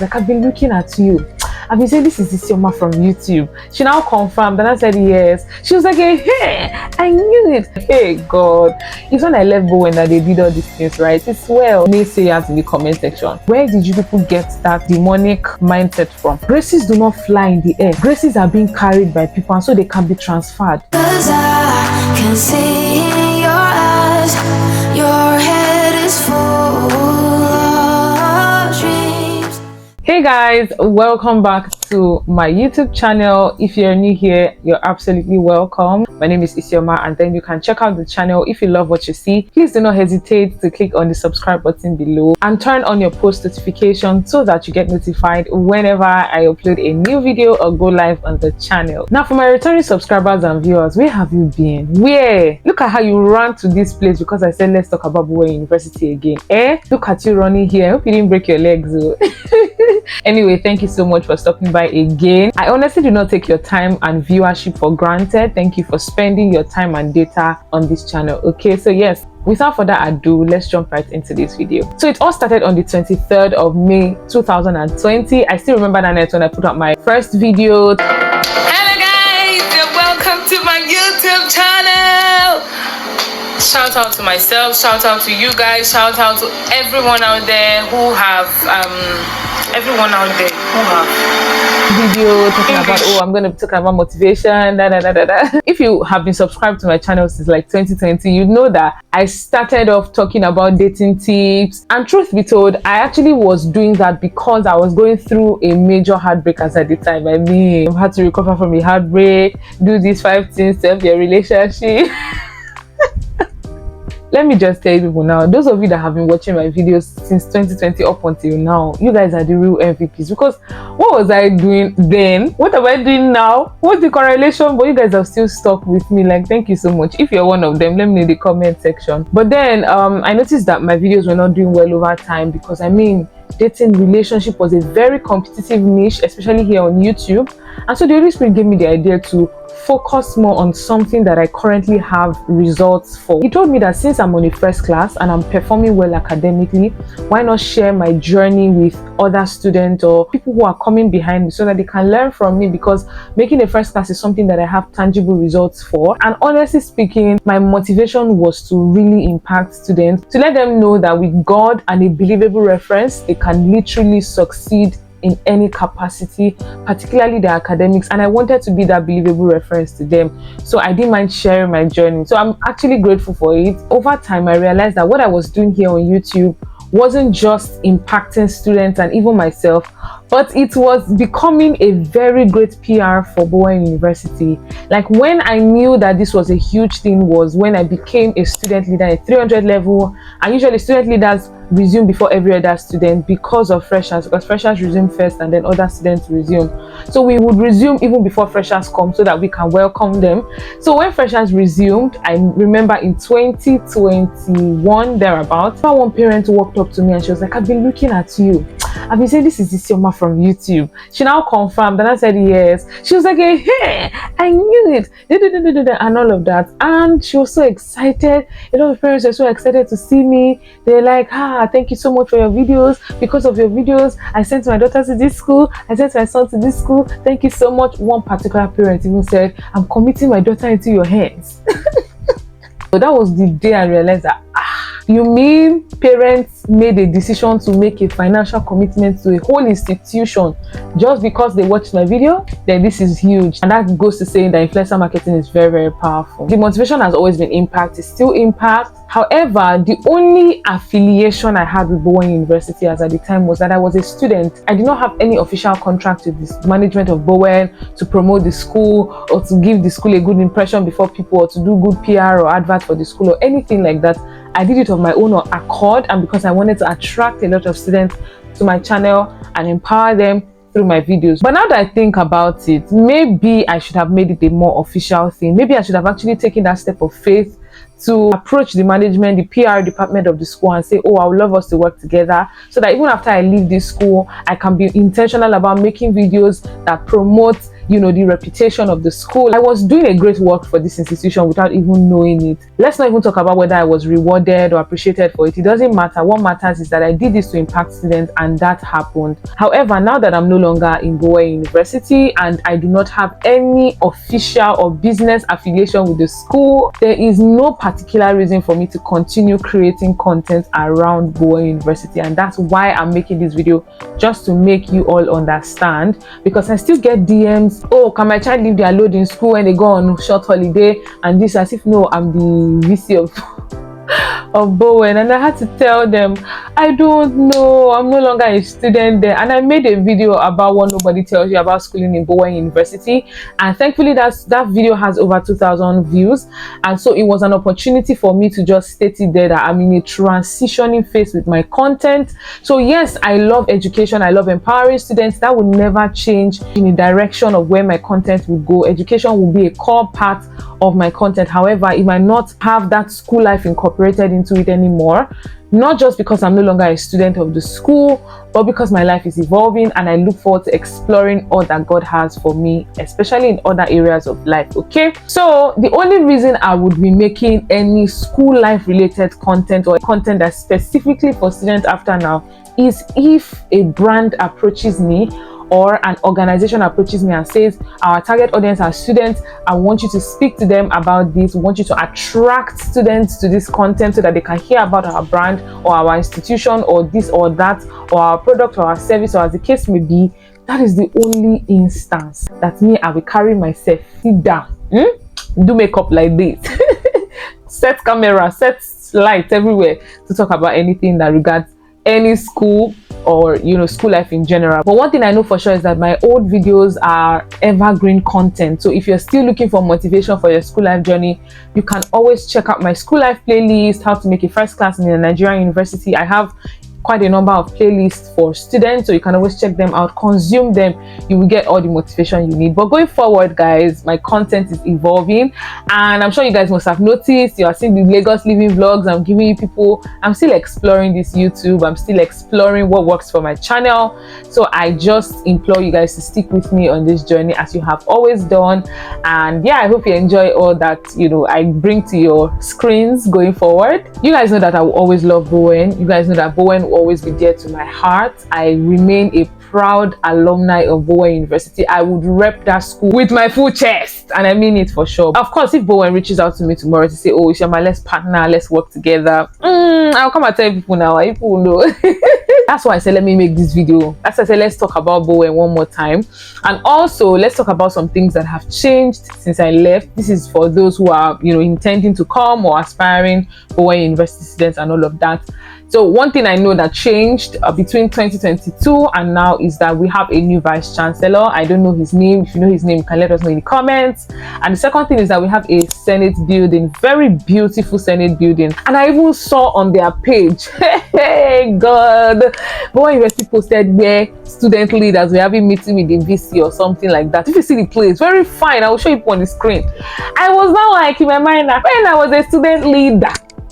Like, I've been looking at you. I've been saying this is Isioma from YouTube. She now confirmed and I said yes. She was like, hey, I knew it. Hey God. It's when I left Bowen that they did all these things, right? It's well. Naysayers in the comment section. Where did you people get that demonic mindset from? Graces do not fly in the air. Graces are being carried by people and so they can be transferred. 'Cause I can see in your eyes, your head is full of dreams. Hey guys, welcome back to my YouTube channel. If you're new here, you're absolutely welcome. My name is Isioma, and then you can check out the channel. If you love what you see, please do not hesitate to click on the subscribe button below and turn on your post notification so that you get notified whenever I upload a new video or go live on the channel. Now, for my returning subscribers and viewers, where have you been? Where? Look at how you ran to this place because I said let's talk about Bowen University again. Look at you running here. I hope you didn't break your legs though. Anyway, thank you so much for stopping by again. I honestly do not take your time and viewership for granted. Thank you for spending your time and data on this channel. Okay, so yes, without further ado, let's jump right into this video. So it all started on the 23rd of May 2020. I still remember that night when I put up my first video. Hello guys, and welcome to my YouTube channel. Shout out to myself, shout out to you guys, shout out to everyone out there who have video talking about, oh, I'm going to be talking about motivation, If you have been subscribed to my channel since like 2020, you know that I started off talking about dating tips, and truth be told, I actually was doing that because I was going through a major heartbreak as at the time. I mean, I had to recover from a heartbreak, do these 5 things to help your relationship. Let me just tell you people now, those of you that have been watching my videos since 2020 up until now, you guys are the real MVPs, because what was I doing then? What am I doing now? What's the correlation? But you guys have still stuck with me. Like, thank you so much. If you're one of them, let me know in the comment section. But then I noticed that my videos were not doing well over time because, I mean, dating relationship was a very competitive niche, especially here on YouTube. And so the Holy Spirit gave me the idea to focus more on something that I currently have results for. He told me that since I'm on a first class and I'm performing well academically, why not share my journey with other students or people who are coming behind me so that they can learn from me, because making a first class is something that I have tangible results for. And honestly speaking, my motivation was to really impact students, to let them know that with God and a believable reference, they can literally succeed in any capacity, particularly the academics, and I wanted to be that believable reference to them. So I didn't mind sharing my journey. So I'm actually grateful for it. Over time, I realized that what I was doing here on YouTube wasn't just impacting students and even myself, but it was becoming a very great PR for Bowen University. Like, when I knew that this was a huge thing was when I became a student leader at 300 level, and usually student leaders resume before every other student because of freshers, because freshers resume first and then other students resume. So we would resume even before freshers come so that we can welcome them. So when freshers resumed, I remember in 2021 thereabouts, one parent walked up to me and she was like, I've been looking at you. I've been saying this is Isioma from YouTube. She now confirmed and I said yes. She was like, hey, I knew it, and all of that. And she was so excited. A lot of parents were so excited to see me. They're like, thank you so much for your videos. Because of your videos, I sent my daughter to this school, I sent my son to this school. Thank you so much. One particular parent even said, I'm committing my daughter into your hands. So that was the day I realized that, you mean parents made a decision to make a financial commitment to a whole institution just because they watched my video? Then this is huge. And that goes to saying that influencer marketing is very, very powerful. The motivation has always been impact, it's still impact. However, the only affiliation I had with Bowen University as at the time was that I was a student. I did not have any official contract with the management of Bowen to promote the school or to give the school a good impression before people, or to do good PR or advert for the school or anything like that. I did it of my own accord, and because I wanted to attract a lot of students to my channel and empower them through my videos. But now that I think about it, maybe I should have made it a more official thing. Maybe I should have actually taken that step of faith to approach the management, the PR department of the school, and say, oh, I would love us to work together so that even after I leave this school, I can be intentional about making videos that promote the reputation of the school. I was doing a great work for this institution without even knowing it. Let's not even talk about whether I was rewarded or appreciated for it. It doesn't matter. What matters is that I did this to impact students, and that happened. However, now that I'm no longer in Bowen University and I do not have any official or business affiliation with the school, there is no particular reason for me to continue creating content around Bowen University, and that's why I'm making this video, just to make you all understand, because I still get DMs, oh, can my child leave their load in school when they go on short holiday, and this as if no, I'm the VC of Bowen. And I had to tell them, I don't know, I'm no longer a student there. And I made a video about what nobody tells you about schooling in Bowen University, and thankfully that video has over 2,000 views. And so it was an opportunity for me to just state it there that I'm in a transitioning phase with my content. So yes, I love education, I love empowering students. That will never change in the direction of where my content will go. Education will be a core part of my content. However, it might not have that school life incorporated into it anymore, not just because I'm no longer a student of the school, but because my life is evolving and I look forward to exploring all that God has for me, especially in other areas of life. Okay, so the only reason I would be making any school life related content or content that's specifically for students after now is if a brand approaches me or an organization approaches me and says, our target audience are students, I want you to speak to them about this, we want you to attract students to this content so that they can hear about our brand or our institution or this or that or our product or our service, or as the case may be. That is the only instance that me, I will carry myself, sit down, do makeup like this, set camera, set light everywhere to talk about anything that regards any school or school life in general. But one thing I know for sure is that my old videos are evergreen content. So if you're still looking for motivation for your school life journey, you can always check out my school life playlist, how to make a first class in a Nigerian university. I have quite a number of playlists for students, so you can always check them out, consume them. You will get all the motivation you need. But going forward, guys, my content is evolving, and I'm sure you guys must have noticed, you are seeing the Lagos living vlogs I'm giving you people. I'm still exploring this YouTube, I'm still exploring what works for my channel. So I just implore you guys to stick with me on this journey as you have always done. And yeah, I hope you enjoy all that I bring to your screens going forward. You guys know that I will always love Bowen. You guys know that Bowen will always be dear to my heart. I remain a proud alumni of Bowen University. I would rep that school with my full chest, and I mean it for sure. Of course, if Bowen reaches out to me tomorrow to say, oh, Ishama, let's partner, let's work together, I'll come and tell people now. People will know. That's why I said let me make this video. That's why I said let's talk about Bowen one more time, and also let's talk about some things that have changed since I left. This is for those who are intending to come or aspiring Bowen University students and all of that. So one thing I know that changed between 2022 and now is that we have a new vice chancellor. I don't know his name. If you know his name, you can let us know in the comments. And the second thing is that we have a Senate building, very beautiful Senate building. And I even saw on their page, hey God, Bowen University posted where student leaders were having meeting with the VC or something like that. If you see the place, very fine. I will show you on the screen. I was now like in my mind that when I was a student leader,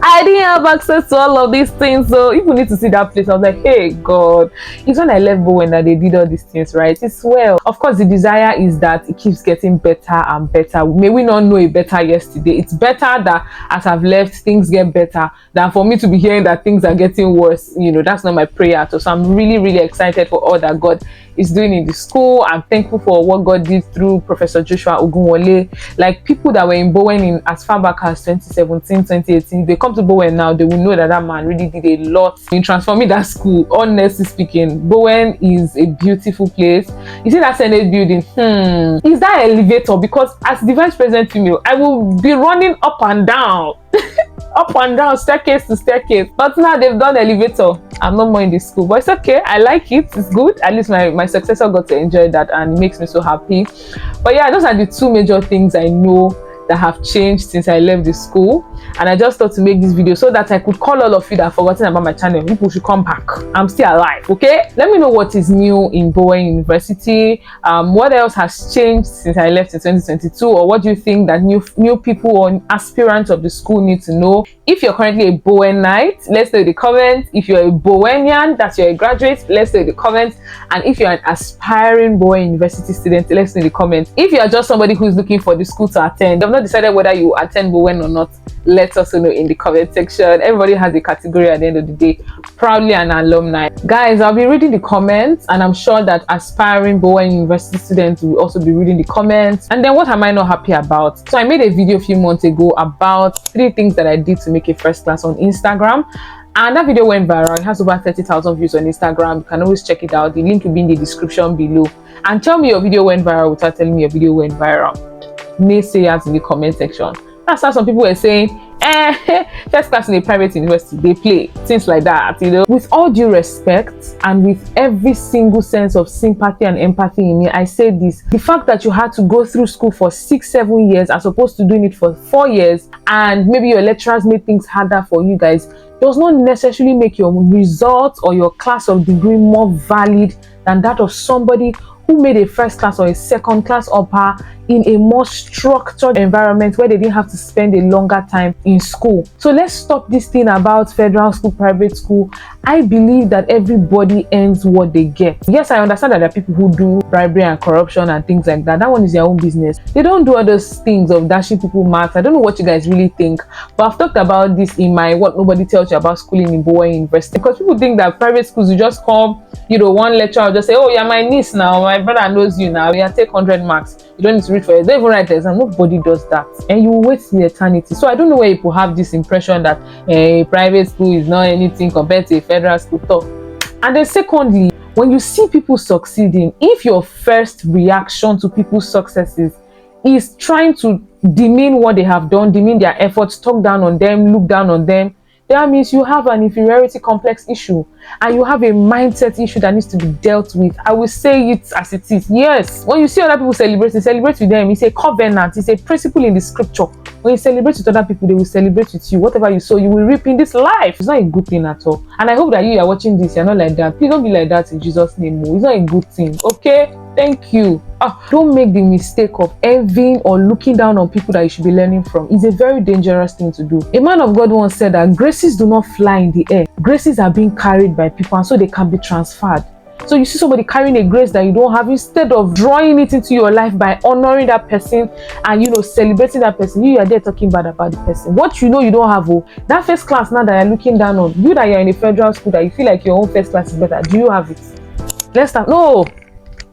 I didn't have access to all of these things. So if you need to see that place, I was like, hey God, it's when I left Bowen that they did all these things, right? It's well. Of course, the desire is that it keeps getting better and better. May we not know it better yesterday. It's better that as I've left, things get better than for me to be hearing that things are getting worse. That's not my prayer. So I'm really, really excited for all that God is doing in the school. I'm thankful for what God did through Professor Joshua Ogunwole. Like people that were in Bowen in as far back as 2017, 2018, they come to Bowen now, they will know that that man really did a lot in transforming that school. Honestly speaking, Bowen is a beautiful place. You see that Senate building? Is that elevator? Because as the vice president female, I will be running up and down. Up and down, staircase to staircase. But now they've done elevator. I'm not more in the school, but it's okay. I like it. It's good. At least my successor got to enjoy that, and it makes me so happy. But yeah, those are the two major things I know that have changed since I left the school. and I just thought to make this video so that I could call all of you that have forgotten about my channel. People should come back. I'm still alive. Okay, let me know what is new in Bowen University. What else has changed since I left in 2022, or what do you think that new people or aspirants of the school need to know? If you're currently a Bowenite, let's know in the comments. If you're a Bowenian, that's you're a graduate, let's know in the comments. And if you're an aspiring Bowen University student, let's know in the comments. If you're just somebody who's looking for the school to attend, I've not decided whether you attend Bowen or not, let us know in the comment section. Everybody has a category at the end of the day. Proudly an alumni. Guys, I'll be reading the comments, and I'm sure that aspiring Bowen University students will also be reading the comments. And then what am I not happy about? So I made a video a few months ago about 3 things that I did to make a first class on Instagram. And that video went viral. It has over 30,000 views on Instagram. You can always check it out. The link will be in the description below. And tell me your video went viral without telling me your video went viral. Naysayers in the comment section. That's how some people were saying, first class in a private university, they play things like that, you know. With all due respect and with every single sense of sympathy and empathy in me, I say this: the fact that you had to go through school for 6-7 years as opposed to doing it for 4 years, and maybe your lecturers made things harder for you guys, does not necessarily make your results or your class of degree more valid than that of somebody who made a first class or a second class upper in a more structured environment where they didn't have to spend a longer time in school. So let's stop this thing about federal school, private school. I believe that everybody earns what they get. Yes, I understand that there are people who do bribery and corruption and things like that. That one is their own business. They don't do all those things of dashing people marks. I don't know what you guys really think, but I've talked about this in my What Nobody Tells You About Schooling in Bowen University, because people think that private schools, you just come, you know, one lecturer will just say, oh, you're my niece now, my brother knows you now, you take 100 marks. You don't need to read for it. Don't even write the exam. Nobody does that. And you will wait till eternity. So I don't know where people have this impression that a private school is not anything compared to a federal school talk. And then secondly, when you see people succeeding, if your first reaction to people's successes is trying to demean what they have done, demean their efforts, talk down on them, look down on them, that means you have an inferiority complex issue, and you have a mindset issue that needs to be dealt with. I will say it as it is. Yes, when you see other people celebrating, celebrate with them. It's a covenant, it's a principle in the scripture. When you celebrate with other people, they will celebrate with you. Whatever you sow, you will reap in this life. It's not a good thing at all. And I hope that you are watching this, you're not like that. Please don't be like that in Jesus' name. It's not a good thing. Okay? Thank you. Don't make the mistake of envying or looking down on people that you should be learning from. It's a very dangerous thing to do. A man of God once said that graces do not fly in the air. Graces are being carried by people, and so they can be transferred. So you see somebody carrying a grace that you don't have, instead of drawing it into your life by honoring that person and, you know, celebrating that person, you are there talking bad about the person. What you know you don't have, that first class now that you're looking down on, you that you're in a federal school that you feel like your own first class is better, do you have it? Let's start. No.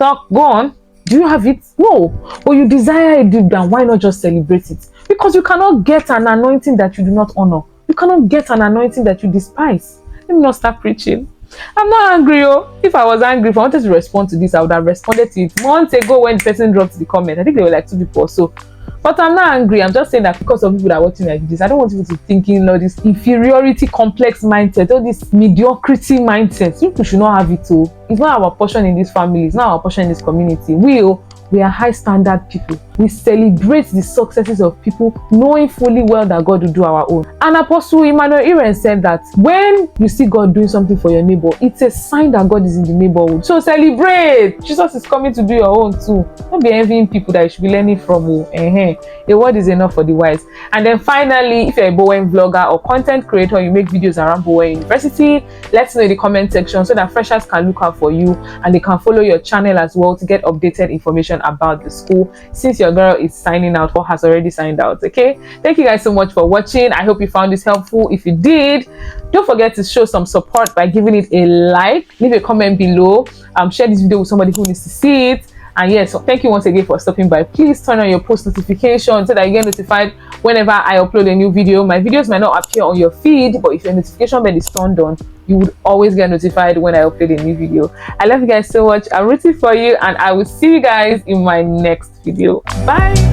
Talk, go on. Do you have it? No. But you desire it deep down. Why not just celebrate it? Because you cannot get an anointing that you do not honor. You cannot get an anointing that you despise. Let me not start preaching. I'm not angry. If I was angry, if I wanted to respond to this, I would have responded to it months ago when the person dropped the comment. I think they were like 2 people or so. But I'm not angry. I'm just saying that because of people that are watching like this, I don't want people to thinking all this inferiority complex mindset, all this mediocrity mindset. People should not have it too. It's not our portion in this family. It's not our portion in this community. We are high standard people. We celebrate the successes of people, knowing fully well that God will do our own. And Apostle Emmanuel Iren said that when you see God doing something for your neighbor, it's a sign that God is in the neighborhood. So celebrate. Jesus is coming to do your own too. Don't be envying people that you should be learning from. A word is enough for the wise. And then finally, if you're a Bowen vlogger or content creator, you make videos around Bowen University, let us know in the comment section so that freshers can look out for you and they can follow your channel as well to get updated information about the school, since your girl is signing out or has already signed out. Okay, thank you guys so much for watching. I hope you found this helpful. If you did, don't forget to show some support by giving it a like, leave a comment below, share this video with somebody who needs to see it. And yes, so thank you once again for stopping by. Please turn on your post notifications so that you get notified whenever I upload a new video. My videos might not appear on your feed, but if your notification bell is turned on, you would always get notified when I upload a new video. I love you guys so much. I'm rooting for you, and I will see you guys in my next video. Bye.